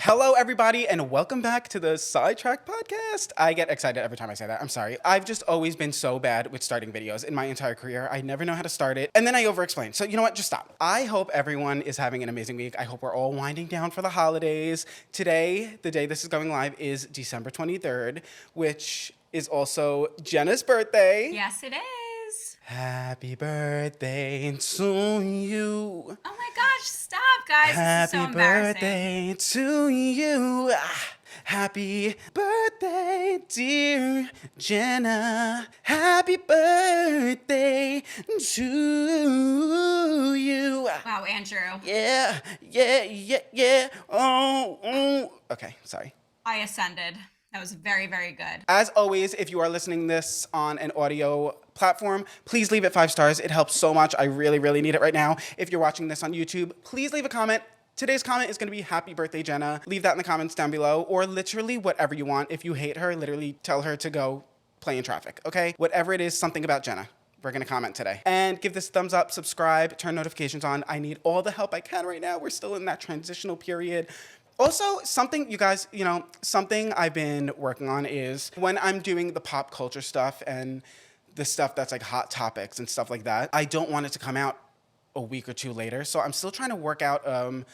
Hello, everybody, and welcome back to the Sidetracked podcast. I get excited every time I say that. I'm sorry. I've just always been so bad with starting videos in my entire career. I never know how to start it, and then I over-explain. So you know what? Just stop. I hope everyone is having an amazing week. I hope we're all winding down for the holidays. Today, the day this is going live, is December 23rd, which is also Jenna's birthday. Yes, it is. Happy birthday to you. Oh my gosh, stop, guys. This is so Happy embarrassing. birthday to you. Happy birthday, dear Jenna. Happy birthday to you. Wow, Andrew. Yeah. Oh. Okay, sorry. I ascended. That was very, very good. As always, if you are listening this on an audio platform, please leave it 5 stars. It helps so much. I really, really need it right now. If you're watching this on YouTube, please leave a comment. Today's comment is going to be happy birthday, Jenna. Leave that in the comments down below, or literally whatever you want. If you hate her, literally tell her to go play in traffic, okay? Whatever it is, something about Jenna. We're going to comment today. And give this a thumbs up, subscribe, turn notifications on. I need all the help I can right now. We're still in that transitional period. Also, something, you guys, something I've been working on is when I'm doing the pop culture stuff and the stuff that's like hot topics and stuff like that, I don't want it to come out a week or two later. So I'm still trying to work out an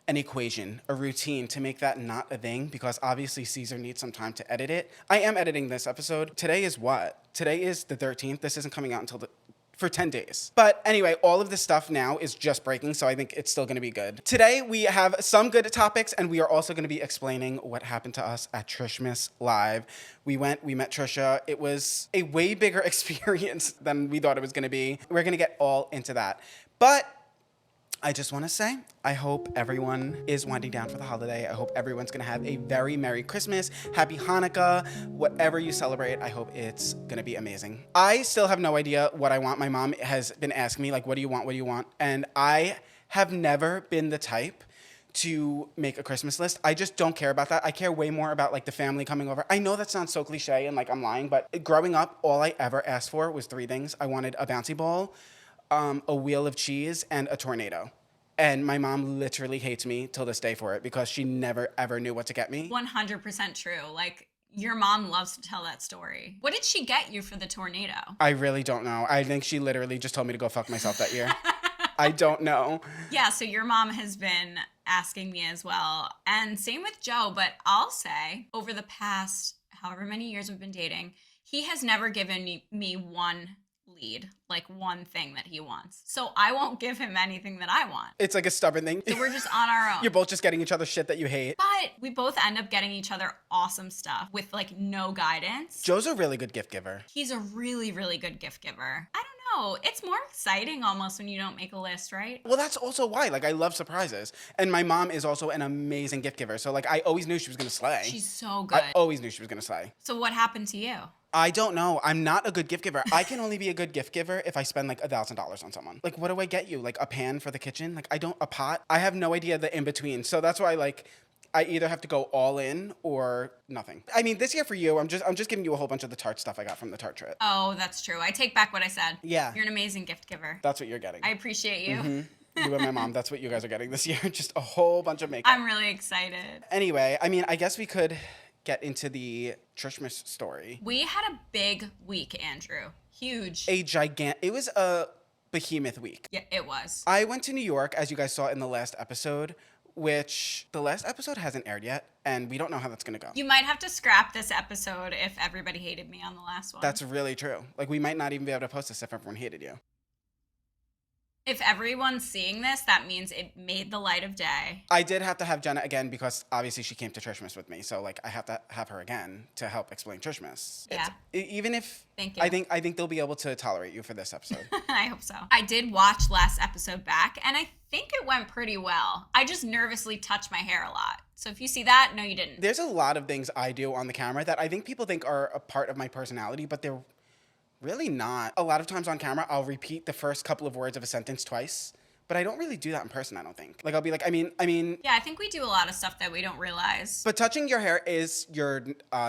equation, a routine to make that not a thing, because obviously Caesar needs some time to edit it. I am editing this episode. Today is what? Today is the 13th. This isn't coming out until for 10 days. But anyway, all of this stuff now is just breaking, so I think it's still gonna be good. Today, we have some good topics, and we are also gonna be explaining what happened to us at Trishmas Live. We met Trisha. It was a way bigger experience than we thought it was gonna be. We're gonna get all into that. But I just want to say, I hope everyone is winding down for the holiday. I hope everyone's going to have a very Merry Christmas, Happy Hanukkah, whatever you celebrate. I hope it's going to be amazing. I still have no idea what I want. My mom has been asking me, like, what do you want? What do you want? And I have never been the type to make a Christmas list. I just don't care about that. I care way more about like the family coming over. I know that sounds so cliche and like I'm lying, but growing up, all I ever asked for was 3 things. I wanted a bouncy ball, a wheel of cheese, and a tornado. And my mom literally hates me till this day for it because she never, ever knew what to get me. 100% true. Like, your mom loves to tell that story. What did she get you for the tornado? I really don't know. I think she literally just told me to go fuck myself that year. I don't know. Yeah, so your mom has been asking me as well. And same with Joe, but I'll say, over the past however many years we've been dating, he has never given me one lead, like one thing that he wants. So I won't give him anything that I want. It's like a stubborn thing. So we're just on our own. You're both just getting each other shit that you hate. But we both end up getting each other awesome stuff with like no guidance. Joe's a really good gift giver. He's a really, really good gift giver. I don't know. It's more exciting almost when you don't make a list, right? Well, that's also why. Like, I love surprises. And my mom is also an amazing gift giver. So, like, I always knew she was going to slay. She's so good. I always knew she was going to slay. So what happened to you? I don't know. I'm not a good gift giver. I can only be a good gift giver if I spend like $1,000 on someone. Like, what do I get you? Like a pan for the kitchen? Like, a pot? I have no idea the in between. So that's why like I either have to go all in or nothing. I mean, this year for you, I'm just giving you a whole bunch of the Tarte stuff I got from the Tarte trip. Oh, that's true. I take back what I said. Yeah. You're an amazing gift giver. That's what you're getting. I appreciate you. Mm-hmm. You and my mom, that's what you guys are getting this year. Just a whole bunch of makeup. I'm really excited. Anyway, I mean, I guess we could get into the Trishmas story. We had a big week, Andrew. Huge. It was a behemoth week. Yeah, it was. I went to New York, as you guys saw in the last episode, which the last episode hasn't aired yet, and we don't know how that's gonna go. You might have to scrap this episode if everybody hated me on the last one. That's really true. Like, we might not even be able to post this if everyone hated you. If everyone's seeing this, that means it made the light of day. I did have to have Jenna again because obviously she came to Trishmas with me, so like I have to have her again to help explain Trishmas. Yeah. Even if Thank you. I think they'll be able to tolerate you for this episode. I hope so. I did watch last episode back, and I think it went pretty well. I just nervously touched my hair a lot. So if you see that, no, you didn't. There's a lot of things I do on the camera that I think people think are a part of my personality, but they're really not. A lot of times on camera, I'll repeat the first couple of words of a sentence twice, but I don't really do that in person, I don't think. Like, I'll be like, I mean. Yeah, I think we do a lot of stuff that we don't realize. But touching your hair is your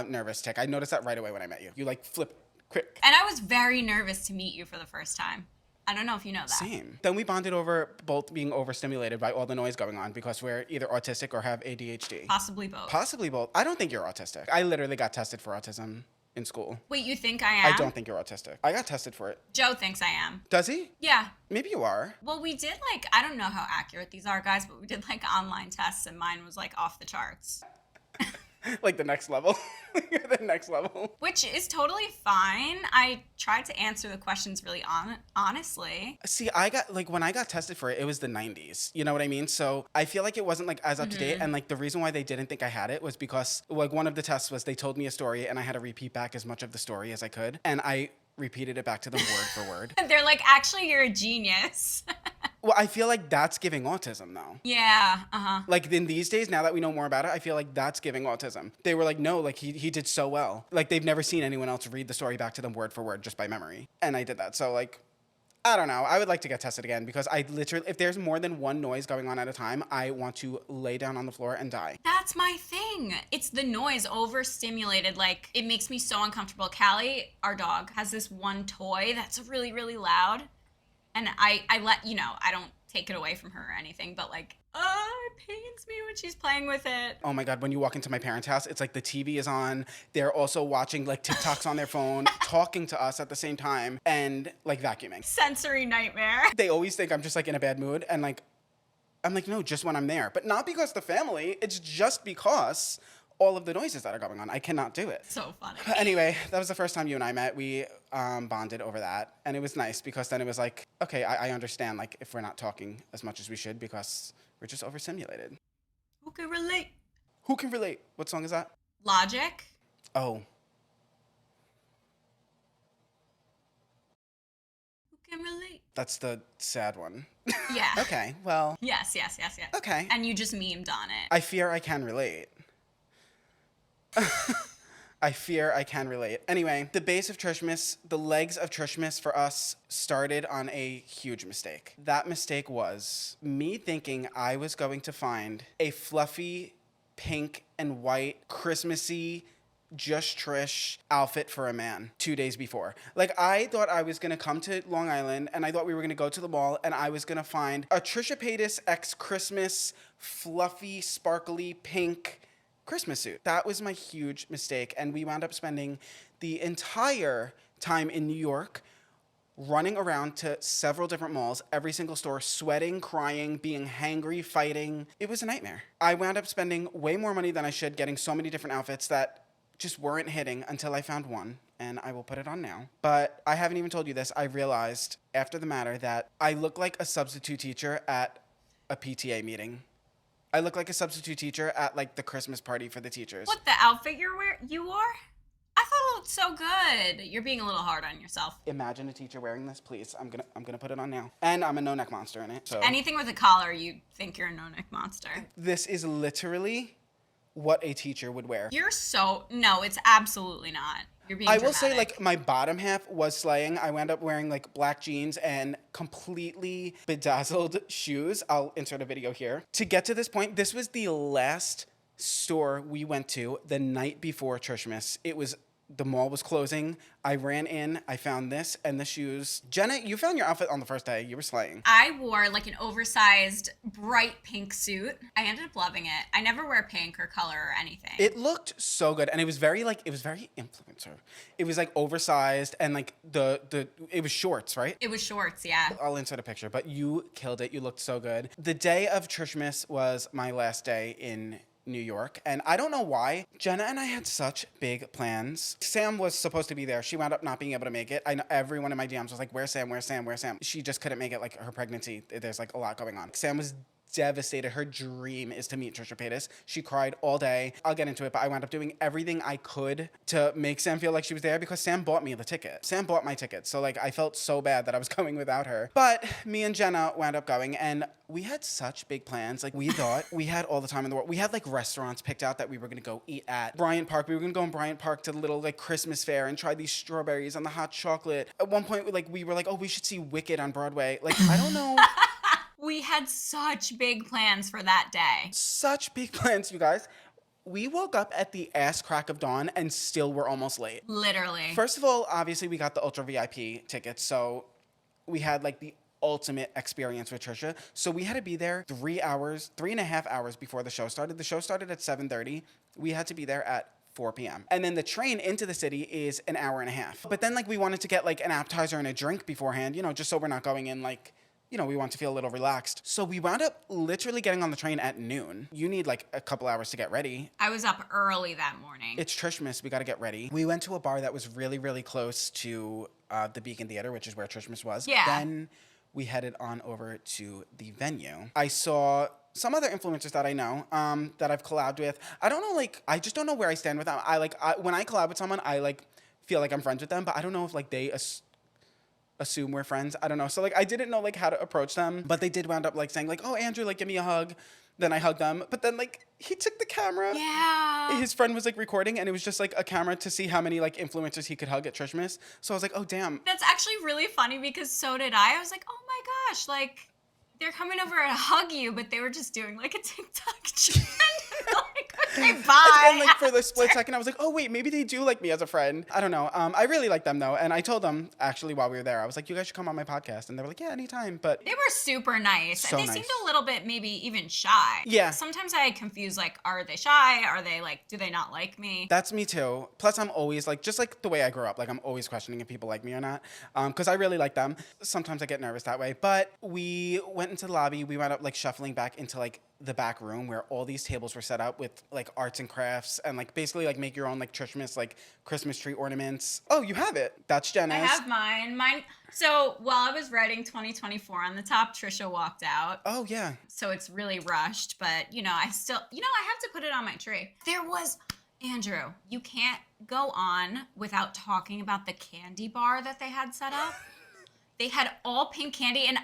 nervous tick. I noticed that right away when I met you. You, like, flip quick. And I was very nervous to meet you for the first time. I don't know if you know that. Same. Then we bonded over both being overstimulated by all the noise going on because we're either autistic or have ADHD. Possibly both. Possibly both. I don't think you're autistic. I literally got tested for autism in school. Wait, you think I am? I don't think you're autistic. I got tested for it. Joe thinks I am. Does he? Yeah. Maybe you are. Well, we did like, I don't know how accurate these are, guys, but we did like online tests and mine was like off the charts. Like the next level. You're the next level. Which is totally fine. I tried to answer the questions really honestly. See, I got, like, when I got tested for it, it was the 90s. You know what I mean? So I feel like it wasn't, like, as up to date. And, like, the reason why they didn't think I had it was because, like, one of the tests was they told me a story and I had to repeat back as much of the story as I could. And I repeated it back to them word for word. They're like, actually, you're a genius. Well, I feel like that's giving autism, though. Yeah, uh-huh. Like, in these days, now that we know more about it, I feel like that's giving autism. They were like, no, like, he did so well. Like, they've never seen anyone else read the story back to them word for word just by memory. And I did that. So, like, I don't know. I would like to get tested again because I literally, if there's more than one noise going on at a time, I want to lay down on the floor and die. That's my thing. It's the noise, overstimulated. Like, it makes me so uncomfortable. Callie, our dog, has this one toy that's really, really loud. And I let, you know, I don't take it away from her or anything, but like, it pains me when she's playing with it. Oh my God, when you walk into my parents' house, it's like the TV is on. They're also watching like TikToks on their phone, talking to us at the same time, and like vacuuming. Sensory nightmare. They always think I'm just like in a bad mood, and like, I'm like, no, just when I'm there. But not because the family, it's just because all of the noises that are going on. I cannot do it. So funny. But anyway, that was the first time you and I met. We bonded over that. And it was nice because then it was like, okay, I understand like if we're not talking as much as we should because we're just overstimulated. Who can relate? Who can relate? What song is that? Logic. Oh. Who can relate? That's the sad one. Yeah. Okay, well. Yes. Okay. And you just memed on it. I fear I can relate. I fear I can relate. Anyway, the base of Trishmas, the legs of Trishmas for us started on a huge mistake. That mistake was me thinking I was going to find a fluffy pink and white Christmassy just Trish outfit for a man 2 days before. Like, I thought I was gonna come to Long Island and I thought we were gonna go to the mall and I was gonna find a Trisha Paytas X Christmas fluffy, sparkly pink Christmas suit. That was my huge mistake. And we wound up spending the entire time in New York running around to several different malls, every single store, sweating, crying, being hangry, fighting. It was a nightmare. I wound up spending way more money than I should, getting so many different outfits that just weren't hitting until I found one, and I will put it on now. But I haven't even told you this. I realized after the matter that I look like a substitute teacher at a PTA meeting. I look like a substitute teacher at like the Christmas party for the teachers. What, the outfit you wore? I thought it looked so good. You're being a little hard on yourself. Imagine a teacher wearing this, please. I'm gonna put it on now. And I'm a no-neck monster in it. So Anything with a collar, you think you're a no-neck monster. this is literally what a teacher would wear. No, it's absolutely not. You're being I will say, dramatic. like, my bottom half was slaying. I wound up wearing, like, black jeans and completely bedazzled shoes. I'll insert a video here. To get to this point, this was the last store we went to the night before Trishmas. The mall was closing. I ran in. I found this and the shoes. Jenna, you found your outfit on the first day. You were slaying. I wore like an oversized bright pink suit. I ended up loving it. I never wear pink or color or anything. It looked so good, and it was very influencer. It was like oversized and like it was shorts, right? It was shorts, yeah. I'll insert a picture, but you killed it. You looked so good. The day of Trishmas was my last day in New York, and I don't know why. Jenna and I had such big plans. Sam was supposed to be there. She wound up not being able to make it. I know everyone in my DMs was like, where's Sam? Where's Sam? Where's Sam? She just couldn't make it, like her pregnancy. There's like a lot going on. Sam was devastated. Her dream is to meet Trisha Paytas. She cried all day. I'll get into it, but I wound up doing everything I could to make Sam feel like she was there because Sam bought me the ticket. Sam bought my ticket. So like I felt so bad that I was going without her. But me and Jenna wound up going, and we had such big plans. Like we thought we had all the time in the world. We had like restaurants picked out that we were gonna go eat at. Bryant Park. We were gonna go in Bryant Park to the little like Christmas fair and try these strawberries and the hot chocolate. At one point, like we were like, oh, we should see Wicked on Broadway. Like I don't know. We had such big plans for that day. Such big plans, you guys. We woke up at the ass crack of dawn and still were almost late. Literally. First of all, obviously we got the Ultra-VIP tickets, so we had like the ultimate experience with Trisha. So we had to be there 3.5 hours before the show started. The show started at 7:30. We had to be there at 4 p.m. And then the train into the city is an hour and a half. But then like we wanted to get like an appetizer and a drink beforehand, just so we're not going in like, we want to feel a little relaxed. So we wound up literally getting on the train at noon. You need like a couple hours to get ready. I was up early that morning. It's Trishmas. We got to get ready. We went to a bar that was really, really close to the Beacon Theater, which is where Trishmas was. Yeah. Then we headed on over to the venue. I saw some other influencers that I know that I've collabed with. I don't know, like, I just don't know where I stand with them. When I collab with someone, I like feel like I'm friends with them, but I don't know if like they assume we're friends. I don't know. So like I didn't know like how to approach them, but they did wound up like saying like, "Oh, Andrew, like give me a hug." Then I hugged them, but then like he took the camera. Yeah. His friend was like recording, and it was just like a camera to see how many like influencers he could hug at Trishmas. So I was like, "Oh damn." That's actually really funny because so did I. I was like, "Oh my gosh, like they're coming over to hug you," but they were just doing like a TikTok trend. Like, okay, bye. And like for the split second, I was like, "Oh wait, maybe they do like me as a friend." I don't know. I really like them though, and I told them actually while we were there, I was like, "You guys should come on my podcast," and they were like, "Yeah, anytime." But They were super nice. So They nice. seemed a little bit maybe even shy. Yeah. Sometimes I confuse like, are they shy? Are they like, do they not like me? that's me too. Plus, I'm always like, just like the way I grew up, like I'm always questioning if people like me or not, because I really like them. Sometimes I get nervous that way. But we went into the lobby. We wound up like shuffling back into like the back room where all these tables were set up with like arts and crafts and like basically like make your own like Trishmas like Christmas tree ornaments. Oh, you have it. That's Jenna's. I have mine. So while I was writing 2024 on the top, Trisha walked out. Oh yeah. So it's really rushed, but I still, I have to put it on my tree. There was, Andrew, you can't go on without talking about the candy bar that they had set up. They had all pink candy, and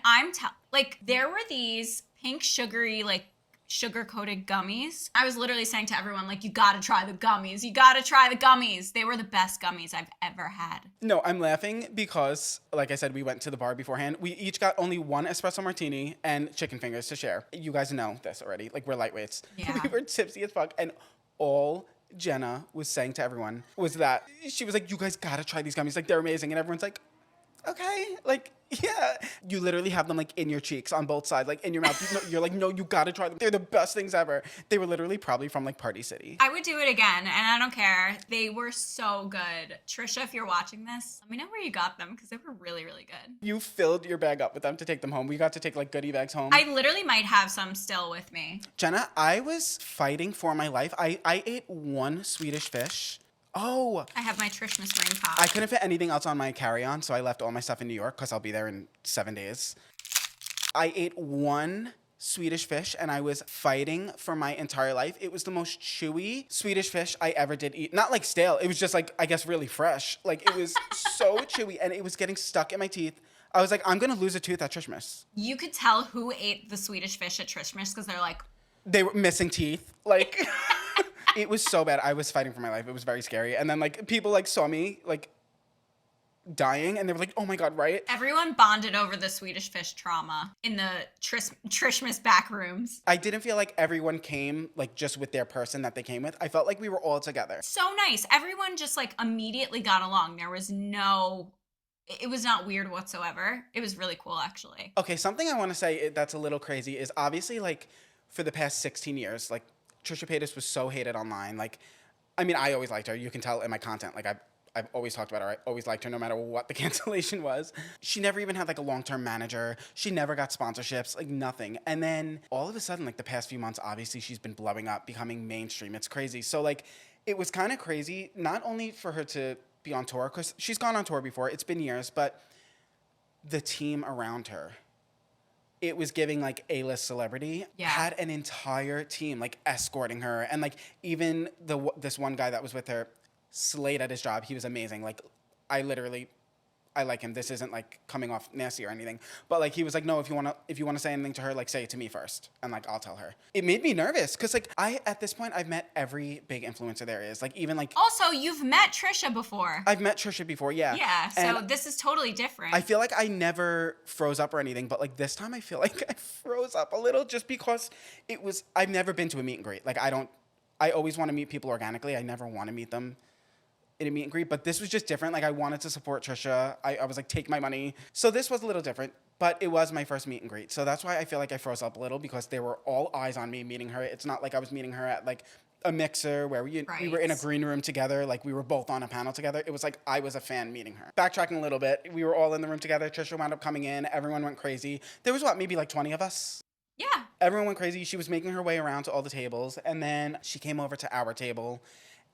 there were these pink sugary, like sugar-coated gummies. I was literally saying to everyone, like, you gotta try the gummies. You gotta try the gummies. They were the best gummies I've ever had. No, I'm laughing because, like I said, we went to the bar beforehand. We each got only one espresso martini and chicken fingers to share. You guys know this already. Like, we're lightweights. Yeah. We were tipsy as fuck. And all Jenna was saying to everyone was that she was like, "You guys gotta try these gummies. Like, they're amazing." And everyone's like, "Okay." Like, yeah. You literally have them like in your cheeks on both sides, like in your mouth. You're like, "No, you gotta try them. They're the best things ever." They were literally probably from like Party City. I would do it again, and I don't care. They were so good. Trisha, if you're watching this, let me know where you got them because they were really, really good. You filled your bag up with them to take them home. We got to take like goodie bags home. I literally might have some still with me. Jenna, I was fighting for my life. I ate one Swedish fish. Oh, I have my Trishmas ring pop. I couldn't fit anything else on my carry-on, so I left all my stuff in New York because I'll be there in 7 days. I ate one Swedish fish, and I was fighting for my entire life. It was the most chewy Swedish fish I ever did eat. Not like stale. It was just like, I guess, really fresh. Like, it was so chewy, and it was getting stuck in my teeth. I was like, I'm going to lose a tooth at Trishmas. You could tell who ate the Swedish fish at Trishmas because they're like, They were missing teeth. Like... It was so bad. I was fighting for my life. It was very scary. And then, like, people, like, saw me, like, dying. And they were like, "Oh, my God, right?" everyone bonded over the Swedish fish trauma in the Trishmas back rooms. I didn't feel like everyone came, like, just with their person that they came with. I felt like we were all together. So nice. Everyone just, like, immediately got along. There was it was not weird whatsoever. It was really cool, actually. Okay, something I want to say that's a little crazy is obviously, like, for the past 16 years, like, Trisha Paytas was so hated online. Like, I mean, I always liked her. You can tell in my content. Like, I've always talked about her. I always liked her no matter what the cancellation was. She never even had, like, a long-term manager. She never got sponsorships, like, nothing. And then all of a sudden, like, the past few months, obviously, she's been blowing up, becoming mainstream. It's crazy. So, like, it was kind of crazy, not only for her to be on tour, because she's gone on tour before. It's been years. But the team around her, it was giving like A-list celebrity. Yeah. Had an entire team like escorting her, and like even this one guy that was with her slayed at his job. He was amazing. Like I like him. This isn't like coming off nasty or anything, but like he was like, "No, if you wanna say anything to her, like say it to me first, and like I'll tell her." It made me nervous because like at this point I've met every big influencer there is. Like even like Also, you've met Trisha before. I've met Trisha before, yeah. Yeah, so And this is totally different. I feel like I never froze up or anything, but like this time I feel like I froze up a little just because I've never been to a meet and greet. Like I always want to meet people organically. I never want to meet them in a meet and greet, but this was just different. Like, I wanted to support Trisha. I was like, take my money. So this was a little different, but it was my first meet and greet. So that's why I feel like I froze up a little, because there were all eyes on me meeting her. It's not like I was meeting her at like a mixer where we were in a green room together. Like, we were both on a panel together. It was like I was a fan meeting her. Backtracking a little bit, we were all in the room together. Trisha wound up coming in. Everyone went crazy. There was maybe like 20 of us? Yeah. Everyone went crazy. She was making her way around to all the tables, and then she came over to our table,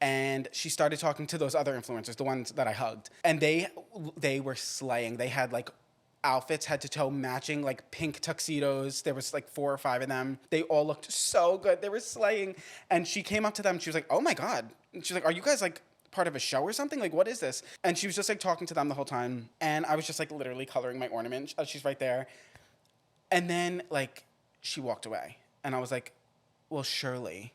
and she started talking to those other influencers, the ones that I hugged. And they were slaying. They had like outfits head to toe matching, like pink tuxedos. There was like 4 or 5 of them. They all looked so good. They were slaying. And she came up to them. She was like, oh my God. And she's like, are you guys like part of a show or something? Like, what is this? And she was just like talking to them the whole time. And I was just like literally coloring my ornament. She's right there. And then like she walked away. And I was like, well, surely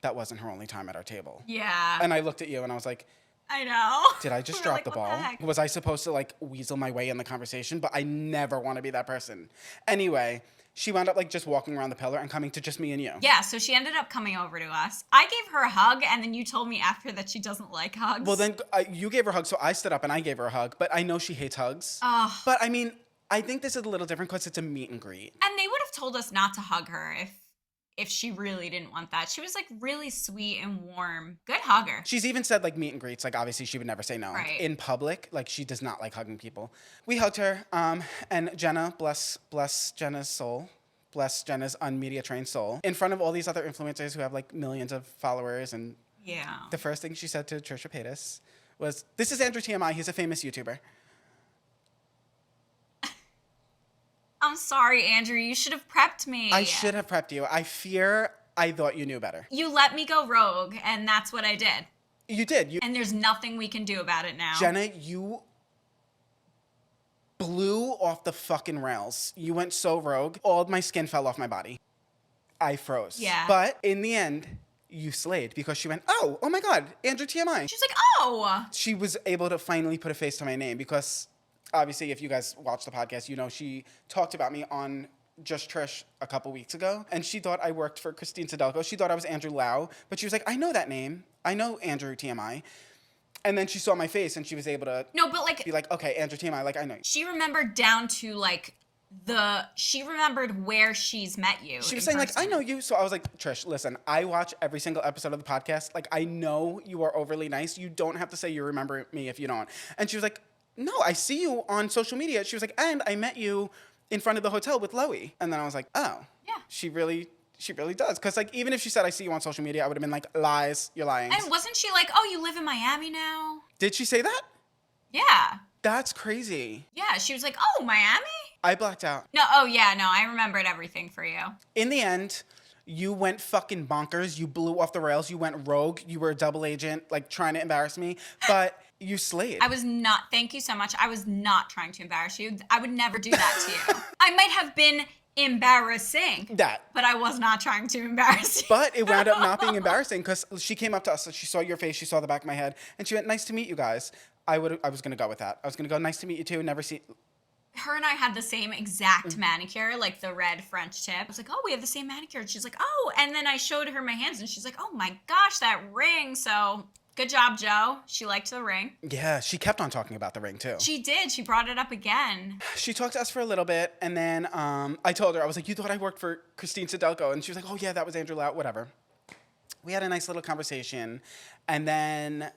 that wasn't her only time at our table. Yeah. And I looked at you and I was like, I know. did I just drop the ball? Was I supposed to like weasel my way in the conversation? But I never want to be that person. Anyway, she wound up like just walking around the pillar and coming to just me and you. Yeah, so she ended up coming over to us. I gave her a hug, and then you told me after that she doesn't like hugs. Well, then you gave her a hug, so I stood up and I gave her a hug. But I know she hates hugs. But I mean, I think this is a little different because it's a meet and greet. And they would have told us not to hug her if she really didn't want that. She was like really sweet and warm. Good hugger. She's even said like meet and greets, like obviously she would never say no. Right. Like, in public, like she does not like hugging people. We hugged her, and Jenna, bless Jenna's soul, bless Jenna's unmedia trained soul, in front of all these other influencers who have like millions of followers. And Yeah. the first thing she said to Trisha Paytas was, "This is Andrew TMI. He's a famous YouTuber." I'm sorry, Andrew. You should have prepped me. I should have prepped you. I fear I thought you knew better. You let me go rogue, and that's what I did. You did. And there's nothing we can do about it now. Jenna, you blew off the fucking rails. You went so rogue. All of my skin fell off my body. I froze. Yeah. But in the end, you slayed, because she went, oh my God, Andrew TMI. She's like, oh. She was able to finally put a face to my name, because obviously if you guys watch the podcast, you know she talked about me on Just Trish a couple weeks ago, and she thought I worked for Christine Sadelko. She thought I was Andrew Lau, but she was like, I know that name. I know Andrew TMI. And then she saw my face and she was able to No, but like, be like, okay, Andrew TMI, like I know you. she remembered down to like she remembered where she's met you. She was saying like, I know you. So I was like, Trish, listen, I watch every single episode of the podcast. Like, I know you are overly nice. You don't have to say you remember me if you don't. And she was like, no, I see you on social media. She was like, and I met you in front of the hotel with Loie. And then I was like, oh, Yeah. she really does. Because like, even if she said I see you on social media, I would have been like, lies, you're lying. And wasn't she like, oh, you live in Miami now? Did she say that? Yeah. That's crazy. Yeah. She was like, oh, Miami? I blacked out. No, oh yeah, no, I remembered everything for you. In the end, you went fucking bonkers. You blew off the rails. You went rogue. You were a double agent, like trying to embarrass me. But you slayed. I was not, thank you so much. I was not trying to embarrass you. I would never do that to you. I might have been embarrassing. But I was not trying to embarrass you. But it wound up not being embarrassing, because she came up to us. She saw your face. She saw the back of my head. And she went, nice to meet you guys. I was going to go with that. I was going to go, nice to meet you too. Never see. Her and I had the same exact manicure, like the red French tip. I was like, oh, we have the same manicure. And she's like, oh. And then I showed her my hands and she's like, oh my gosh, that ring. So good job, Joe. She liked the ring. Yeah, she kept on talking about the ring too. She did. She brought it up again. She talked to us for a little bit. And then I told her, I was like, you thought I worked for Christine Sadelko? And she was like, oh yeah, that was Andrew Lau, whatever. We had a nice little conversation. And then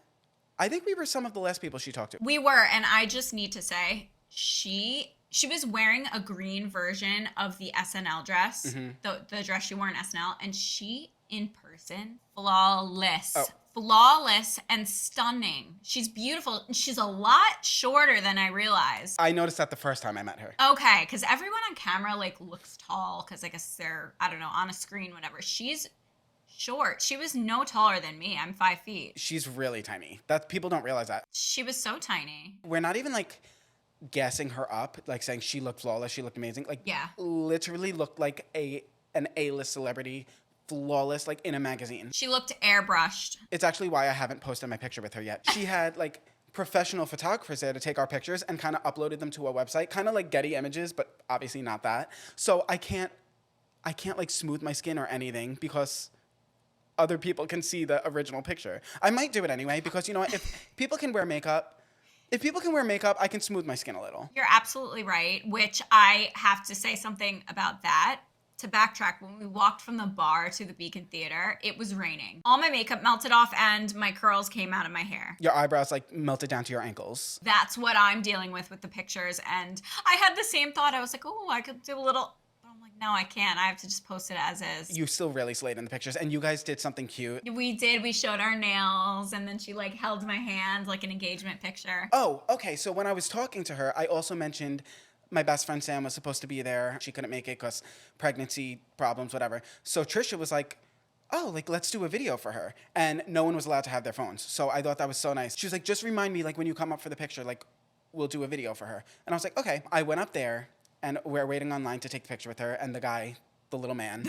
I think we were some of the last people she talked to. We were. And I just need to say, she was wearing a green version of the SNL dress, the dress she wore in SNL, and she, in person, flawless. Oh. Flawless and stunning. She's beautiful. She's a lot shorter than I realized. I noticed that the first time I met her. Okay, because everyone on camera, like, looks tall, because I guess they're, I don't know, on a screen, whatever. She's short. She was no taller than me. I'm 5 feet. She's really tiny. People don't realize that. She was so tiny. We're not even, like, gassing her up, like saying she looked flawless, she looked amazing. Like, Yeah. literally looked like an A-list celebrity, flawless, like in a magazine. She looked airbrushed. It's actually why I haven't posted my picture with her yet. She had like professional photographers there to take our pictures and kind of uploaded them to a website, kind of like Getty Images, but obviously not that. So I can't like smooth my skin or anything because other people can see the original picture. I might do it anyway because you know what? If people can wear makeup, I can smooth my skin a little. You're absolutely right, which I have to say something about that. To backtrack, when we walked from the bar to the Beacon Theater, it was raining. All my makeup melted off and my curls came out of my hair. Your eyebrows like melted down to your ankles. That's what I'm dealing with the pictures. And I had the same thought. I was like, oh, I could do a little. But I'm like, no, I can't. I have to just post it as is. You still really slayed in the pictures, and you guys did something cute. We did. We showed our nails, and then she like held my hand like an engagement picture. Oh, okay. So when I was talking to her, I also mentioned my best friend Sam was supposed to be there. She couldn't make it because pregnancy problems, whatever. So Trisha was like, oh, like, let's do a video for her. And no one was allowed to have their phones. So I thought that was so nice. She was like, just remind me, like, when you come up for the picture, like, we'll do a video for her. And I was like, okay. I went up there, and we're waiting online to take the picture with her. And the guy, the little man,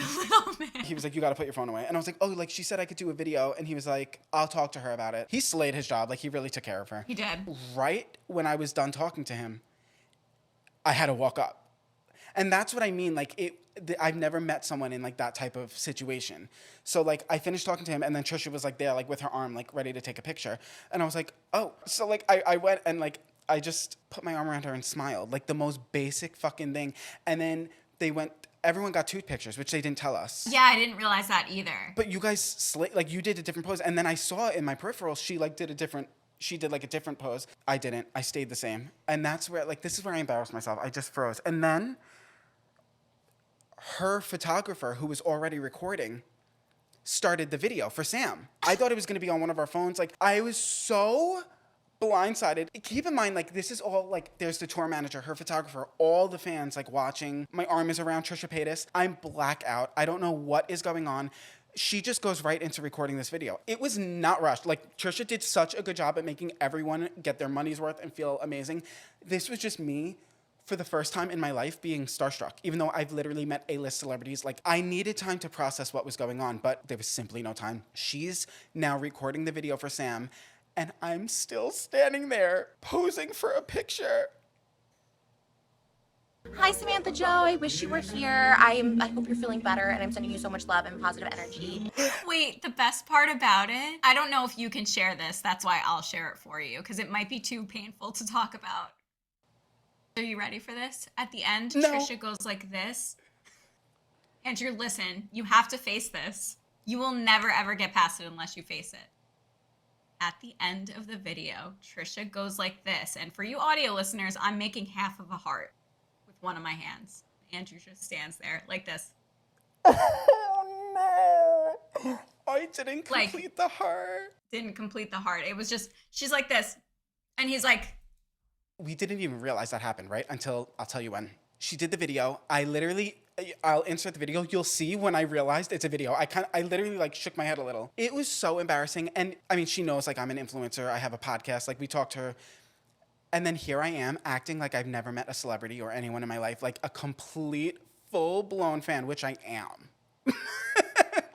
he was like, you got to put your phone away. And I was like, oh, like, she said I could do a video. And he was like, I'll talk to her about it. He slayed his job. Like, he really took care of her. He did. Right when I was done talking to him, I had to walk up. And that's what I mean. Like, I've never met someone in, like, that type of situation. So, like, I finished talking to him, and then Trisha was, like, there, like, with her arm, like, ready to take a picture. And I was like, oh. So, like, I went and, like, I just put my arm around her and smiled. Like, the most basic fucking thing. And then everyone got tooth pictures, which they didn't tell us. Yeah, I didn't realize that either. But you guys, like, you did a different pose. And then I saw in my peripheral, she, like, did a different pose. I didn't. I stayed the same. And that's where, like, this is where I embarrassed myself. I just froze. And then her photographer, who was already recording, started the video for Sam. I thought it was going to be on one of our phones. Like, I was so blindsided. Keep in mind, like, this is all, like, there's the tour manager, her photographer, all the fans, like, watching. My arm is around Trisha Paytas. I'm blackout. I don't know what is going on. She just goes right into recording this video. It was not rushed. Like, Trisha did such a good job at making everyone get their money's worth and feel amazing. This was just me, for the first time in my life, being starstruck. Even though I've literally met A-list celebrities. Like, I needed time to process what was going on, but there was simply no time. She's now recording the video for Sam, and I'm still standing there posing for a picture. Hi, Samantha Joe. I wish you were here. I hope you're feeling better, and I'm sending you so much love and positive energy. Wait, the best part about it, I don't know if you can share this. That's why I'll share it for you, because it might be too painful to talk about. Are you ready for this? At the end, No. Trisha goes like this. Andrew, listen, you have to face this. You will never, ever get past it unless you face it. At the end of the video, Trisha goes like this. And for you audio listeners, I'm making half of a heart with one of my hands. Andrew just stands there like this. Oh, no. I didn't complete the heart. Didn't complete the heart. It was just, she's like this. And he's like. We didn't even realize that happened, right? Until, I'll tell you when. She did the video. I'll insert the video. You'll see when I realized it's a video. I literally, like, shook my head a little. It was so embarrassing. And, I mean, she knows, like, I'm an influencer. I have a podcast. Like, we talked to her. And then here I am acting like I've never met a celebrity or anyone in my life. Like, a complete, full-blown fan, which I am.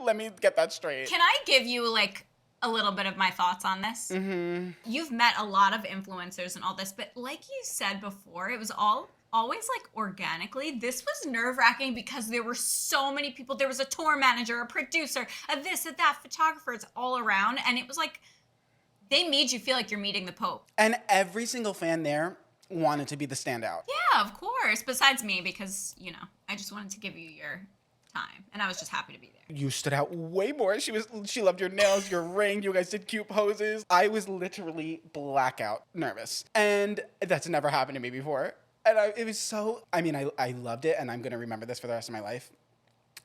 Let me get that straight. Can I give you, like, a little bit of my thoughts on this? Mm-hmm. You've met a lot of influencers and all this, but like you said before, it was always like organically. This was nerve-wracking because there were so many people. There was a tour manager, a producer, a this, a that, photographers all around, and it was like they made you feel like you're meeting the Pope. And every single fan there wanted to be the standout. Yeah, of course. Besides me, because, you know, I just wanted to give you your time, and I was just happy to be there. You stood out way more. She loved your nails, your ring. You guys did cute poses. I was literally blackout nervous, and that's never happened to me before. And it was so. I mean, I loved it, and I'm gonna remember this for the rest of my life.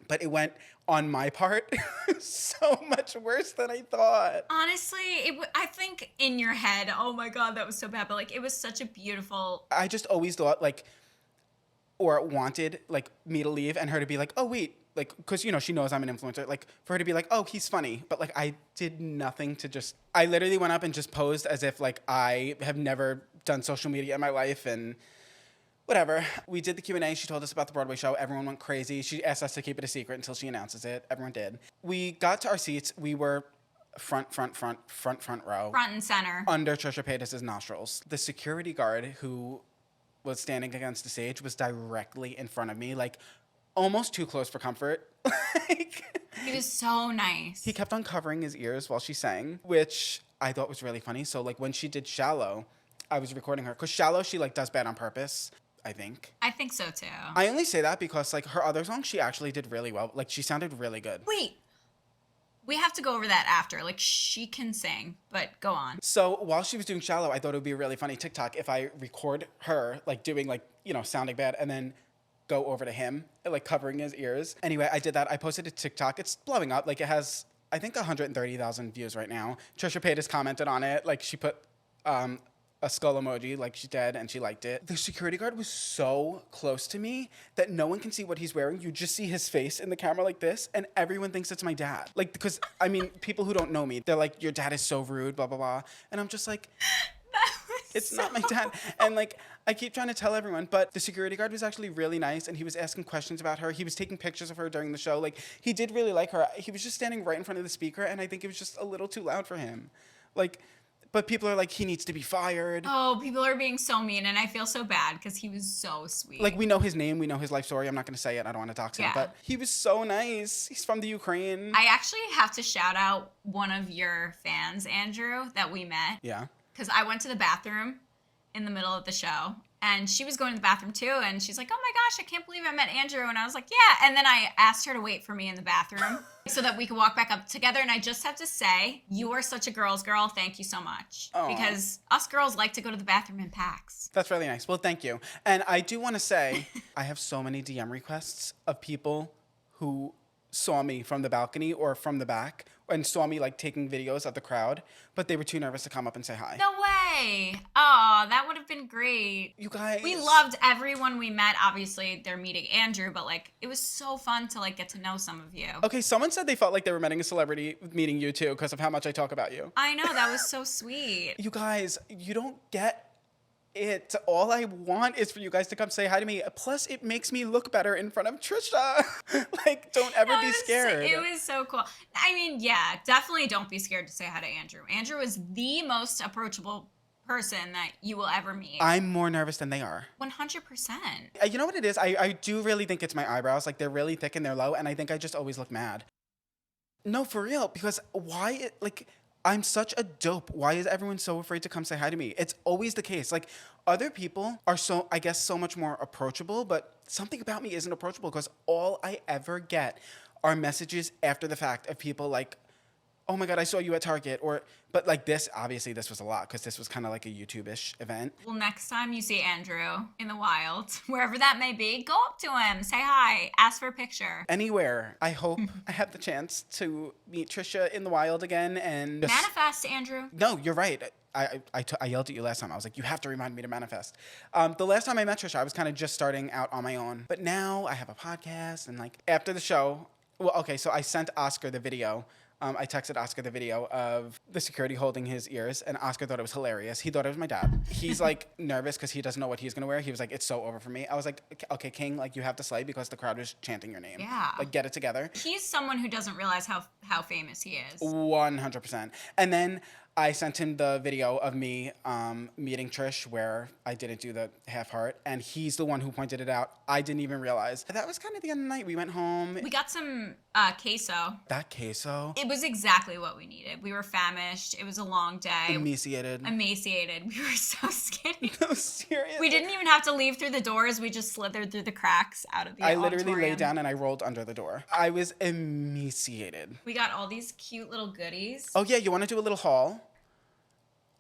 But it went, on my part, so much worse than I thought. Honestly, I think in your head, oh my God, that was so bad. But like, it was such a beautiful. I just always thought, like, or wanted, like, me to leave and her to be like, oh, wait. Like, because, you know, she knows I'm an influencer. Like, for her to be like, oh, he's funny. But, like, I did nothing to just... I literally went up and just posed as if, like, I have never done social media in my life and whatever. We did the Q&A. She told us about the Broadway show. Everyone went crazy. She asked us to keep it a secret until she announces it. Everyone did. We got to our seats. We were front row. Front and center. Under Trisha Paytas' nostrils. The security guard who was standing against the stage was directly in front of me, like, almost too close for comfort. Like, He was so nice. he kept on covering his ears while she sang, which I thought was really funny. So like when she did Shallow, I was recording her because Shallow, she like does bad on purpose, I think. I think so too. I only say that because like her other songs, she actually did really well. Like she sounded really good. Wait, we have to go over that after. Like, she can sing, but go on. So while she was doing Shallow, I thought it would be a really funny TikTok if I record her like doing like, sounding bad and then go over to him, like covering his ears. Anyway, I did that. I posted it to TikTok. It's blowing up. Like it has, I think 130,000 views right now. Trisha Paytas commented on it. Like she put a skull emoji like she did and she liked it. The security guard was so close to me that no one can see what he's wearing. You just see his face in the camera like this and everyone thinks it's my dad. Like, because, I mean, people who don't know me, they're like, your dad is so rude, blah, blah, blah. And I'm just like, it's not my dad. And like, I keep trying to tell everyone, but the security guard was actually really nice and he was asking questions about her. He was taking pictures of her during the show. Like, he did really like her. He was just standing right in front of the speaker and I think it was just a little too loud for him. Like, but people are like, he needs to be fired. Oh, people are being so mean, and I feel so bad because he was so sweet. Like, we know his name, we know his life story. I'm not going to say it. I don't want to dox him. Yeah. But he was so nice. He's from the Ukraine. I actually have to shout out one of your fans, Andrew, that we met. Yeah. Because I went to the bathroom in the middle of the show, and she was going to the bathroom too, and she's like, oh my gosh, I can't believe I met Andrew. And I was like, yeah. And then I asked her to wait for me in the bathroom so that we could walk back up together. And I just have to say, you are such a girl's girl. Thank you so much. Aw. Because us girls like to go to the bathroom in packs. That's really nice. Well, thank you. And I do want to say, I have so many DM requests of people who saw me from the balcony or from the back and saw me like taking videos of the crowd, but they were too nervous to come up and say hi. No way. Oh, that would have been great. You guys. We loved everyone we met. Obviously, they're meeting Andrew, but like it was so fun to like get to know some of you. Okay, someone said they felt like they were meeting a celebrity meeting you too because of how much I talk about you. I know, that was so sweet. You guys, you don't get it. All I want is for you guys to come say hi to me. Plus, it makes me look better in front of Trisha. Like, don't ever be scared. It was so cool. I mean, yeah, definitely don't be scared to say hi to Andrew. Andrew is the most approachable person that you will ever meet. I'm more nervous than they are. 100%. You know what it is? I do really think it's my eyebrows. Like, they're really thick and they're low, and I think I just always look mad. No, for real. Because why, like, I'm such a dope. Why is everyone so afraid to come say hi to me? It's always the case. Like, other people are so, I guess, so much more approachable, but something about me isn't approachable because all I ever get are messages after the fact of people like, oh my God, I saw you at Target. But like this, obviously this was a lot because this was kind of like a YouTube-ish event. Well, next time you see Andrew in the wild, wherever that may be, go up to him, say hi, ask for a picture. Anywhere. I hope I have the chance to meet Trisha in the wild again and just... Manifest, Andrew. No, you're right. I yelled at you last time. I was like, you have to remind me to manifest. The last time I met Trisha, I was kind of just starting out on my own. But now I have a podcast and like after the show, well, okay, so I sent Oscar the video. I texted Oscar the video of the security holding his ears, and Oscar thought it was hilarious. He thought it was my dad. He's like nervous because he doesn't know what he's gonna wear. He was like, it's so over for me. I was like, okay, King, like you have to slay because the crowd was chanting your name. Yeah. Like get it together. He's someone who doesn't realize how famous he is. 100%. And then I sent him the video of me meeting Trish where I didn't do the half heart, and he's the one who pointed it out. I didn't even realize. That was kind of the end of the night. We went home. We got some queso. That queso. It was exactly what we needed. We were famished. It was a long day. Emaciated. We were so skinny. No, seriously. We didn't even have to leave through the doors. We just slithered through the cracks out of the I literally auditorium. laid down and I rolled under the door. I was emaciated. We got all these cute little goodies. Oh yeah, you want to do a little haul?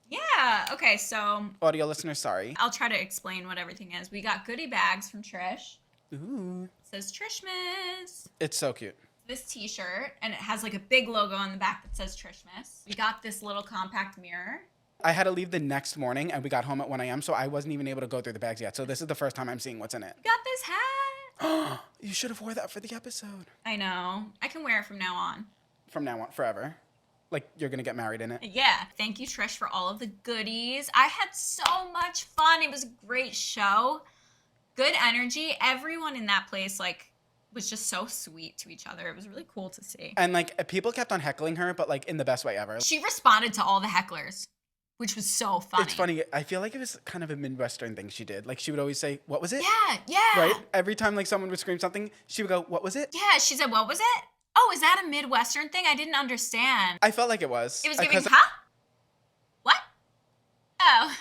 Yeah. Okay, so Audio listeners, sorry. I'll try to explain what everything is. We got goodie bags from Trish. Ooh. It says Trishmas. It's so cute. This t-shirt, and it has like a big logo on the back that says Trishmas. We got this little compact mirror. I had to leave the next morning and we got home at 1 a.m. so I wasn't even able to go through the bags yet. So this is the first time I'm seeing what's in it. We got this hat. You should have wore that for the episode. I know. I can wear it from now on. From now on, forever. Like, you're going to get married in it. Yeah. Thank you, Trish, for all of the goodies. I had so much fun. It was a great show. Good energy. Everyone in that place, like, was just so sweet to each other. It was really cool to see. And, like, people kept on heckling her, but, like, in the best way ever. She responded to all the hecklers. which was so funny. It's funny. I feel like it was kind of a Midwestern thing she did. Like she would always say, "What was it?" Yeah. Right? Every time like someone would scream something, she would go, "What was it?" Yeah, she said, "What was it?" Oh, is that a Midwestern thing? I didn't understand. I felt like it was. It was giving, huh? What? Oh,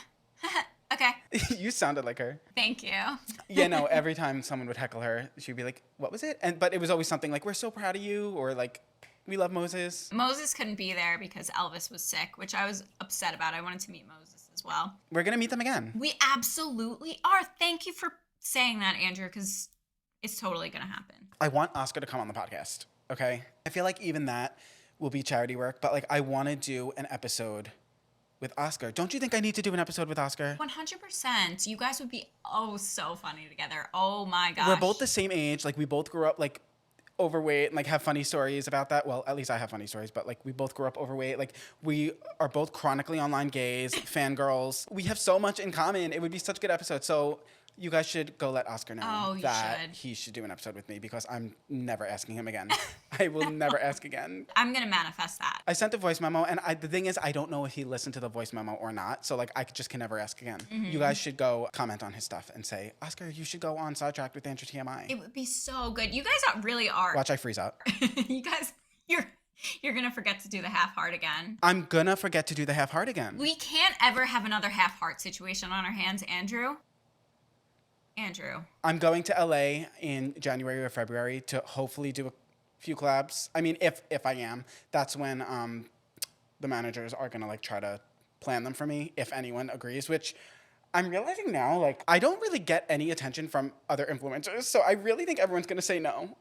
okay. You sounded like her. Thank you. Yeah, no, every time someone would heckle her, she'd be like, "What was it?" But it was always something like, "We're so proud of you," or like, "We love Moses." Moses couldn't be there because Elvis was sick, which I was upset about. I wanted to meet Moses as well. We're going to meet them again. We absolutely are. Thank you for saying that, Andrew, because it's totally going to happen. I want Oscar to come on the podcast, okay? I feel like even that will be charity work, but like I want to do an episode with Oscar. Don't you think I need to do an episode with Oscar? 100%. You guys would be so funny together. Oh my gosh. We're both the same age. Like we both grew up like overweight and like have funny stories about that. Well, at least I have funny stories, but like we both grew up overweight. Like we are both chronically online gays, fangirls. We have so much in common. It would be such a good episode. So you guys should go let Oscar know that he should do an episode with me because I'm never asking him again. I will never ask again. I'm going to manifest that. I sent the voice memo, and the thing is, I don't know if he listened to the voice memo or not. So, like, I just can never ask again. Mm-hmm. You guys should go comment on his stuff and say, Oscar, you should go on Sidetracked with Andrew TMI. It would be so good. You guys really are. Watch, I freeze up. You guys, you're going to forget to do the half heart again. I'm going to forget to do the half heart again. We can't ever have another half heart situation on our hands, Andrew. I'm going to LA in January or February to hopefully do a few collabs. I mean, if I am, that's when the managers are going to like try to plan them for me if anyone agrees, which I'm realizing now, like I don't really get any attention from other influencers. So I really think everyone's going to say no.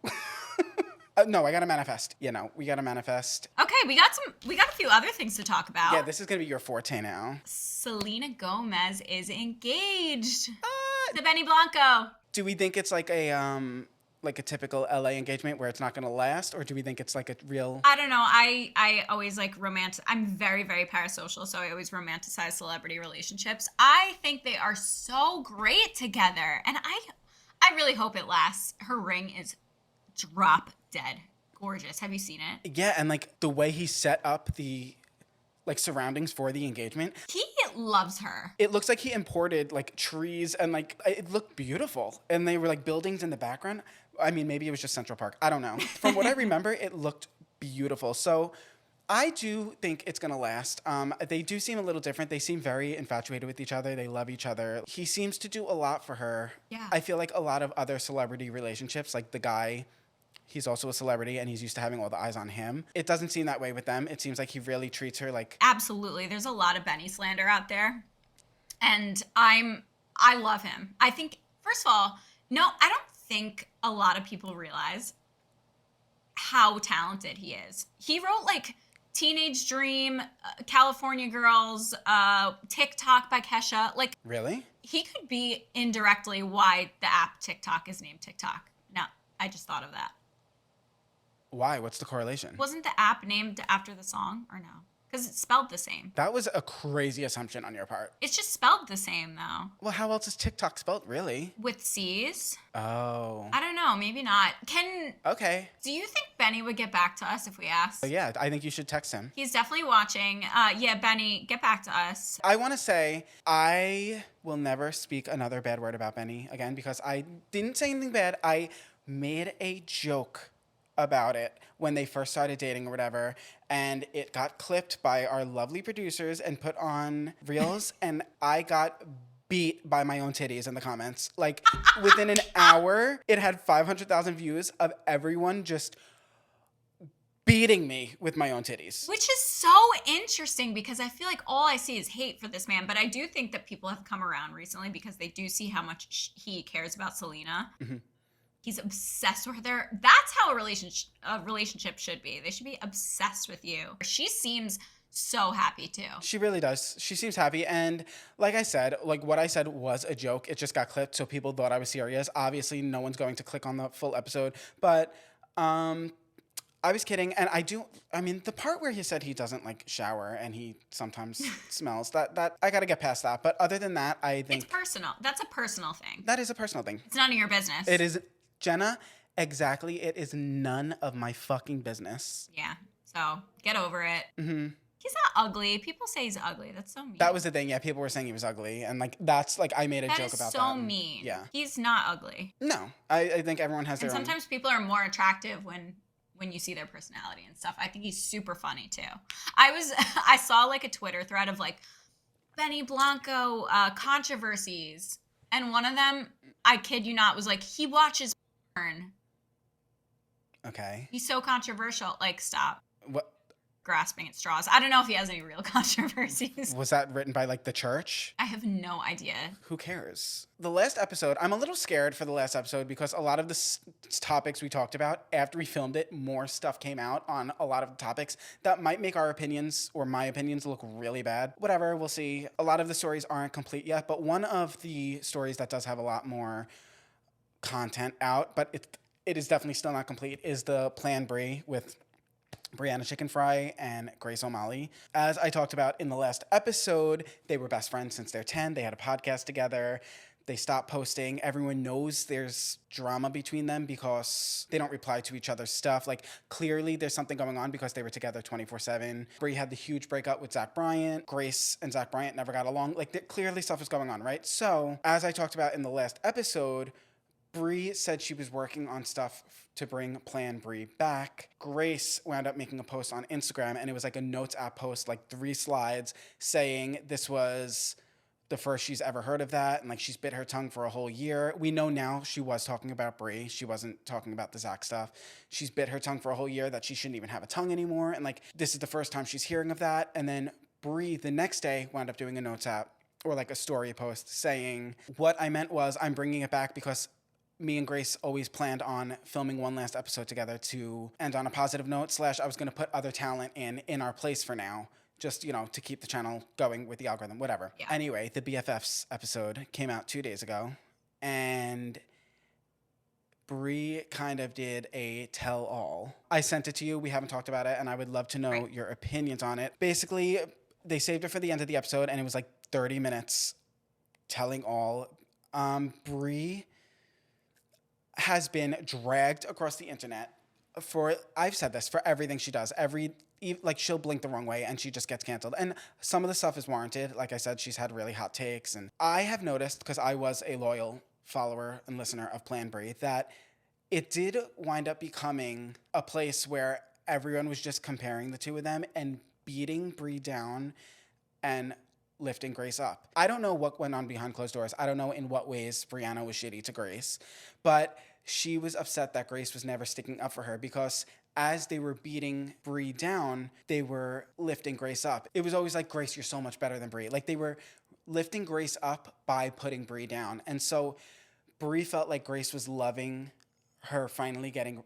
No, I got to manifest. You know, we got to manifest. Okay, we got a few other things to talk about. Yeah, this is going to be your forte now. Selena Gomez is engaged to Benny Blanco. Do we think it's like a typical LA engagement where it's not going to last, or do we think it's like a real? I don't know. I always like I'm very, very parasocial, so I always romanticize celebrity relationships. I think they are so great together, and I really hope it lasts. Her ring is drop dead gorgeous. Have you seen it? Yeah, and like the way he set up the like surroundings for the engagement. He loves her. It looks like he imported like trees and like it looked beautiful. And they were like buildings in the background. I mean, maybe it was just Central Park. I don't know. From what I remember, it looked beautiful. So I do think it's going to last. They do seem a little different. They seem very infatuated with each other. They love each other. He seems to do a lot for her. Yeah. I feel like a lot of other celebrity relationships, like the guy, he's also a celebrity and he's used to having all the eyes on him. It doesn't seem that way with them. It seems like he really treats her like... Absolutely. There's a lot of Benny slander out there. And I love him. I think, first of all, no, I don't think a lot of people realize how talented he is. He wrote like Teenage Dream, California Girls, TikTok by Kesha. Like, really? He could be indirectly why the app TikTok is named TikTok. No, I just thought of that. Why? What's the correlation? Wasn't the app named after the song or no? Because it's spelled the same. That was a crazy assumption on your part. It's just spelled the same though. Well, how else is TikTok spelled, really? With C's? Oh. I don't know. Maybe not. Okay. Do you think Benny would get back to us if we asked? Yeah, I think you should text him. He's definitely watching. Yeah, Benny, get back to us. I want to say I will never speak another bad word about Benny again because I didn't say anything bad. I made a joke about it when they first started dating or whatever, and it got clipped by our lovely producers and put on Reels, and I got beat by my own titties in the comments. Like, within an hour, it had 500,000 views of everyone just beating me with my own titties. Which is so interesting because I feel like all I see is hate for this man, but I do think that people have come around recently because they do see how much he cares about Selena. Mm-hmm. He's obsessed with her. That's how a relationship should be. They should be obsessed with you. She seems so happy too. She really does. She seems happy. And like I said, like what I said was a joke. It just got clipped, so people thought I was serious. Obviously, no one's going to click on the full episode. But I was kidding. And I mean, the part where he said he doesn't like shower and he sometimes smells, that I got to get past that. But other than that, I think... It's personal. That's a personal thing. That is a personal thing. It's none of your business. It is... Jenna, exactly. It is none of my fucking business. Yeah. So get over it. Mm-hmm. He's not ugly. People say he's ugly. That's so mean. That was the thing. Yeah, people were saying he was ugly, and like that's like I made a That joke is about so that. And, mean. yeah. He's not ugly. No, I think everyone has And their own. sometimes people are more attractive when you see their personality and stuff. I think he's super funny too. I saw like a Twitter thread of like Benny Blanco controversies, and one of them, I kid you not, was like he watches porn. Okay. He's so controversial. Like, stop What grasping at straws. I don't know if he has any real controversies. was that written by like the church? I have no idea. Who cares? The last episode, I'm a little scared for the last episode because a lot of the topics we talked about, after we filmed it, more stuff came out on a lot of the topics that might make our opinions or my opinions look really bad. Whatever, we'll see. A lot of the stories aren't complete yet, but one of the stories that does have a lot more content out, but it is definitely still not complete, is the Plan Brie with Brianna Chicken Fry and Grace O'Malley. As I talked about in the last episode, they were best friends since they're 10. They had a podcast together. They stopped posting. Everyone knows there's drama between them because they don't reply to each other's stuff. Like, clearly there's something going on because they were together 24/7. Brie had the huge breakup with Zach Bryant. Grace and Zach Bryant never got along. Like, clearly stuff is going on, right? So, as I talked about in the last episode, Brie said she was working on stuff to bring Plan Brie back. Grace wound up making a post on Instagram, and it was like a notes app post, like 3 slides, saying this was the first she's ever heard of that, and like she's bit her tongue for a whole year. We know now she was talking about Brie. She wasn't talking about the Zach stuff. She's bit her tongue for a whole year that she shouldn't even have a tongue anymore, and like this is the first time she's hearing of that. And then Brie the next day wound up doing a notes app or like a story post saying, what I meant was I'm bringing it back because me and Grace always planned on filming one last episode together to end on a positive note / I was going to put other talent in our place for now, just, to keep the channel going with the algorithm, whatever. Yeah. Anyway, the BFFs episode came out 2 days ago, and Brie kind of did a tell-all. I sent it to you. We haven't talked about it, and I would love to know your opinions on it. Basically, they saved it for the end of the episode, and it was like 30 minutes telling all. Brie has been dragged across the internet for, I've said this, for everything she does. Like, she'll blink the wrong way and she just gets canceled. And some of the stuff is warranted. Like I said, she's had really hot takes. And I have noticed, because I was a loyal follower and listener of Plan Brie, that it did wind up becoming a place where everyone was just comparing the two of them and beating Brie down and lifting Grace up. I don't know what went on behind closed doors. I don't know in what ways Brianna was shitty to Grace, but she was upset that Grace was never sticking up for her because as they were beating Brie down, they were lifting Grace up. It was always like, Grace, you're so much better than Brie. Like, they were lifting Grace up by putting Brie down. And so Brie felt like Grace was loving her finally getting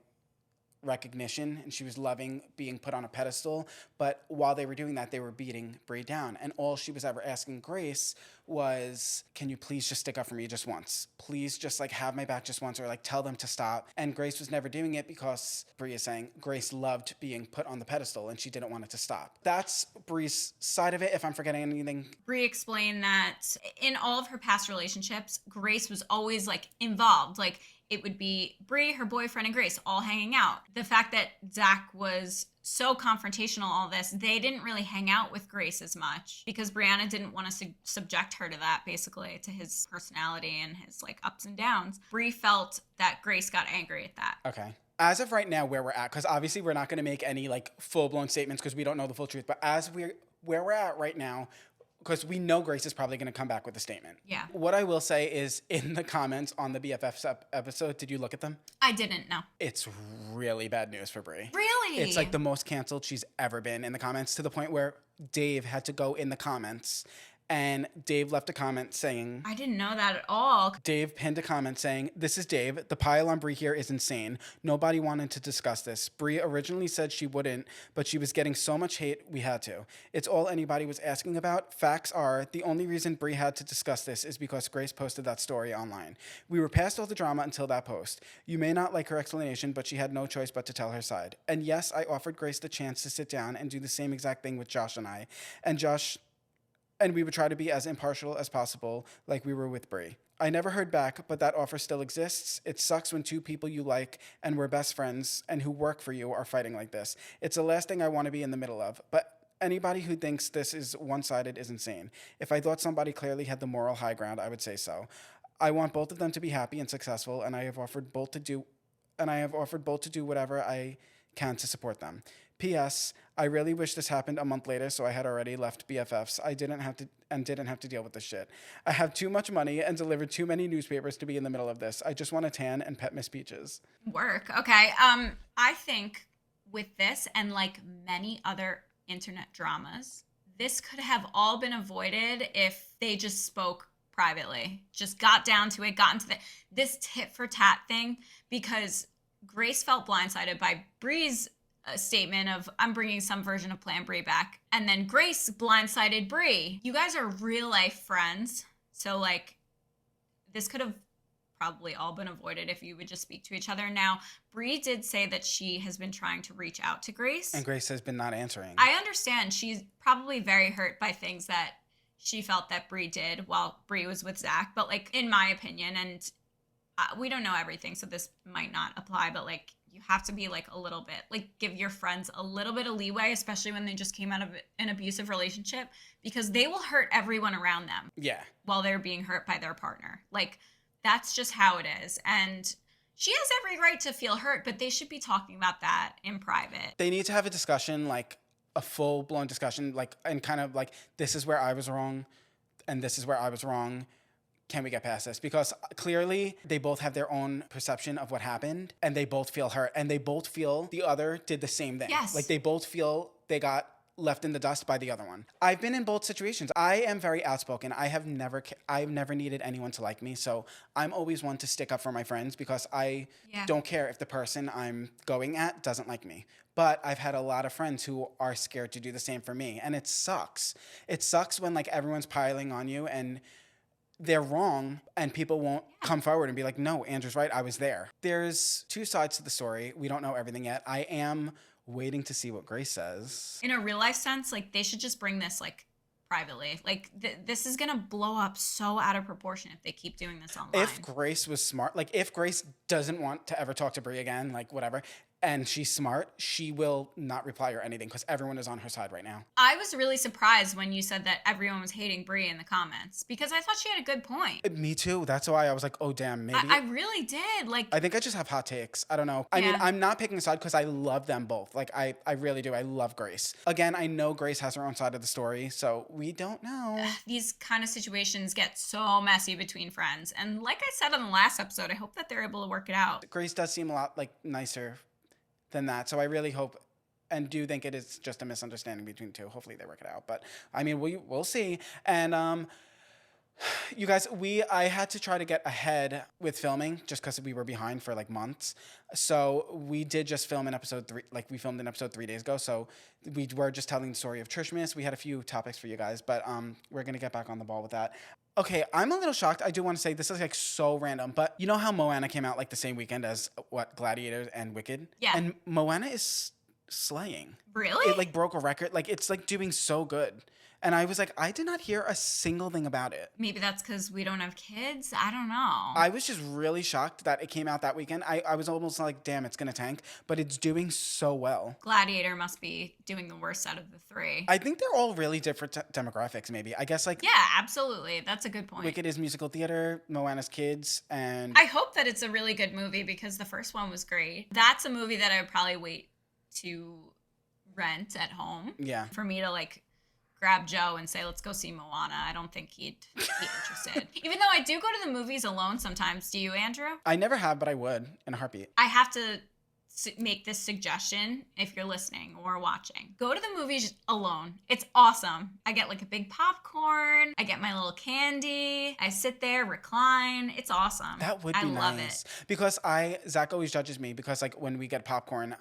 recognition, and she was loving being put on a pedestal. But while they were doing that, they were beating Brie down. And all she was ever asking Grace was, can you please just stick up for me just once? Please just like have my back just once, or like tell them to stop. And Grace was never doing it because Brie is saying Grace loved being put on the pedestal and she didn't want it to stop. That's Brie's side of it. If I'm forgetting anything. Brie explained that in all of her past relationships, Grace was always like involved. Like, it would be Brie, her boyfriend, and Grace all hanging out. The fact that Zach was so confrontational, all this, they didn't really hang out with Grace as much because Brianna didn't want to subject her to that, basically, to his personality and his like ups and downs. Brie felt that Grace got angry at that. Okay. As of right now, where we're at, because obviously we're not going to make any like full-blown statements because we don't know the full truth, but where we're at right now, because we know Grace is probably going to come back with a statement. Yeah. What I will say is, in the comments on the BFFs episode, did you look at them? I didn't know. It's really bad news for Brie. Really? It's like the most canceled she's ever been in the comments, to the point where Dave had to go in the comments, and Dave left a comment saying... I didn't know that at all. Dave pinned a comment saying, "This is Dave. The pile on Brie here is insane. Nobody wanted to discuss this. Brie originally said she wouldn't, but she was getting so much hate, we had to. It's all anybody was asking about. Facts are, the only reason Brie had to discuss this is because Grace posted that story online. We were past all the drama until that post. You may not like her explanation, but she had no choice but to tell her side. And yes, I offered Grace the chance to sit down and do the same exact thing with Josh and I. And we would try to be as impartial as possible, like we were with Brie. I never heard back, but that offer still exists. It sucks when two people you like and were best friends and who work for you are fighting like this. It's the last thing I want to be in the middle of. But Anybody who thinks this is one-sided is insane. If I thought somebody clearly had the moral high ground, I would say so. I want both of them to be happy and successful, and I have offered both to do whatever I can to support them. P.S. I really wish this happened a month later, so I had already left BFFs. I didn't have to deal with this shit. I have too much money and delivered too many newspapers to be in the middle of this. I just want to tan and pet Miss Peaches. Work. Okay. I think with this and like many other internet dramas, this could have all been avoided if they just spoke privately, just got down to it, got into this tit for tat thing, because Grace felt blindsided by Bree's statement of, I'm bringing some version of Plan Bree back. And then Grace blindsided Bree. You guys are real life friends. So like this could have probably all been avoided if you would just speak to each other. Now, Bree did say that she has been trying to reach out to Grace. And Grace has been not answering. I understand. She's probably very hurt by things that she felt that Bree did while Bree was with Zach. But like, in my opinion, and we don't know everything, so this might not apply, but like, you have to be like a little bit, like give your friends a little bit of leeway, especially when they just came out of an abusive relationship, because they will hurt everyone around them. Yeah. While they're being hurt by their partner. Like, that's just how it is. And she has every right to feel hurt, but they should be talking about that in private. They need to have a discussion, like a full-blown discussion, like, and kind of like, this is where I was wrong and this is where I was wrong. Can we get past this? Because clearly they both have their own perception of what happened, and they both feel hurt, and they both feel the other did the same thing. Yes. Like they both feel they got left in the dust by the other one. I've been in both situations. I am very outspoken. I've never needed anyone to like me, so I'm always one to stick up for my friends because I don't care if the person I'm going at doesn't like me. But I've had a lot of friends who are scared to do the same for me, and it sucks. It sucks when like everyone's piling on you and they're wrong and people won't come forward and be like, no, Andrew's right, I was there. There's two sides to the story. We don't know everything yet. I am waiting to see what Grace says. In a real life sense, like they should just bring this like privately. Like this is gonna blow up so out of proportion if they keep doing this online. If Grace was smart, like if Grace doesn't want to ever talk to Brie again, like whatever, and she's smart, she will not reply or anything because everyone is on her side right now. I was really surprised when you said that everyone was hating Brie in the comments because I thought she had a good point. Me too. That's why I was like, oh, damn, maybe. I really did. Like, I think I just have hot takes. I don't know. I mean, I'm not picking a side because I love them both. Like, I really do. I love Grace. Again, I know Grace has her own side of the story, so we don't know. These kind of situations get so messy between friends. And like I said on the last episode, I hope that they're able to work it out. Grace does seem a lot, like, nicer than that. So I really hope and do think it is just a misunderstanding between the two. Hopefully they work it out. But I mean, we'll see. And you guys, I had to try to get ahead with filming just because we were behind for like months. So we did just film in episode 3. Like we filmed an episode 3 days ago. So we were just telling the story of Trishmas. We had a few topics for you guys, but we're gonna get back on the ball with that. Okay, I'm a little shocked. I do want to say this is like so random, but you know how Moana came out like the same weekend as Gladiator and Wicked? Yeah. And Moana is slaying. Really? It like broke a record. Like it's like doing so good. And I was like, I did not hear a single thing about it. Maybe that's because we don't have kids. I don't know. I was just really shocked that it came out that weekend. I was almost like, damn, it's going to tank. But it's doing so well. Gladiator must be doing the worst out of the 3. I think they're all really different demographics, maybe. I guess like... Yeah, absolutely. That's a good point. Wicked is musical theater, Moana's kids, and... I hope that it's a really good movie because the first one was great. That's a movie that I would probably wait to rent at home. Yeah. For me to like... grab Joe and say, let's go see Moana. I don't think he'd be interested. Even though I do go to the movies alone sometimes. Do you, Andrew? I never have, but I would in a heartbeat. I have to make this suggestion if you're listening or watching. Go to the movies alone. It's awesome. I get like a big popcorn. I get my little candy. I sit there, recline. It's awesome. That would be nice. I love it. Because Zach always judges me because like when we get popcorn,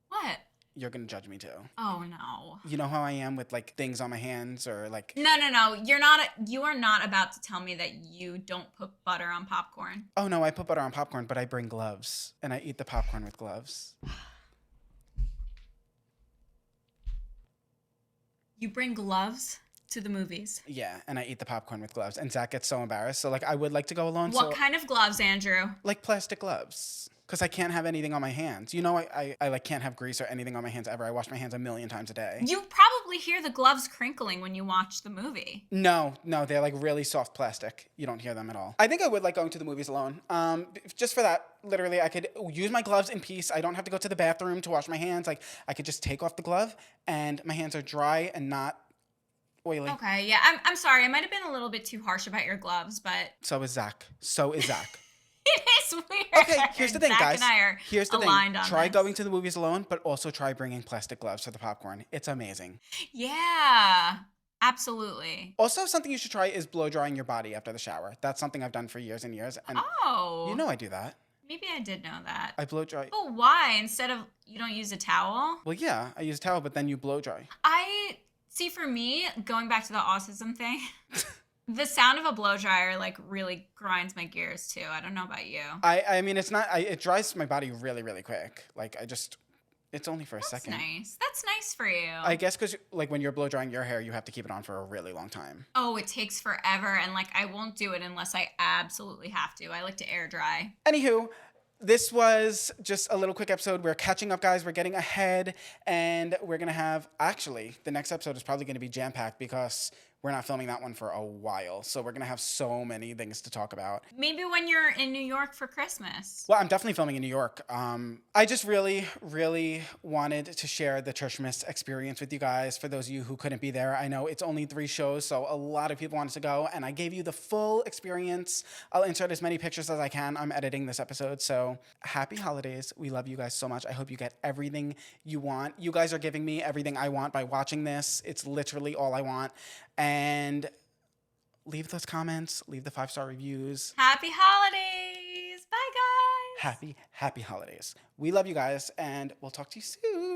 What? You're going to judge me too. Oh, no. You know how I am with like things on my hands or like... No. You are not about to tell me that you don't put butter on popcorn. Oh, no, I put butter on popcorn, but I bring gloves and I eat the popcorn with gloves. You bring gloves to the movies? Yeah, and I eat the popcorn with gloves. And Zach gets so embarrassed. So like I would like to go alone. What kind of gloves, Andrew? Like plastic gloves. Because I can't have anything on my hands. You know, I like can't have grease or anything on my hands ever. I wash my hands a million times a day. You probably hear the gloves crinkling when you watch the movie. No, they're like really soft plastic. You don't hear them at all. I think I would like going to the movies alone. Just for that, literally, I could use my gloves in peace. I don't have to go to the bathroom to wash my hands. Like, I could just take off the glove, and my hands are dry and not oily. Okay, yeah, I'm sorry. I might have been a little bit too harsh about your gloves, but So is Zach. it is weird. Okay, here's the thing, Zach guys. and I are Here's the aligned thing. on Try this. going to the movies alone, but also try bringing plastic gloves for the popcorn. It's amazing. Yeah, absolutely. Also, something you should try is blow drying your body after the shower. That's something I've done for years and years. And Oh. you know I do that. Maybe I did know that. I blow dry. But why? Instead of, you don't use a towel? Well, yeah, I use a towel, but then you blow dry. See, for me, going back to the autism thing, the sound of a blow dryer like really grinds my gears too. I don't know about you. I mean, it's not, it dries my body really, really quick. Like, it's only for a That's second. nice. That's nice for you. I guess because, like, when you're blow drying your hair, you have to keep it on for a really long time. Oh, it takes forever. And like, I won't do it unless I absolutely have to. I like to air dry. Anywho, this was just a little quick episode. We're catching up, guys. We're getting ahead, and we're going to have, actually, the next episode is probably going to be jam-packed because we're not filming that one for a while. So we're going to have so many things to talk about. Maybe when you're in New York for Christmas. Well, I'm definitely filming in New York. I just really, really wanted to share the Trishmas experience with you guys. For those of you who couldn't be there, I know it's only 3 shows, so a lot of people wanted to go, and I gave you the full experience. I'll insert as many pictures as I can. I'm editing this episode, so happy holidays. We love you guys so much. I hope you get everything you want. You guys are giving me everything I want by watching this. It's literally all I want. And leave those comments, leave the 5-star reviews. Happy holidays. Bye, guys. Happy holidays. We love you guys, and we'll talk to you soon.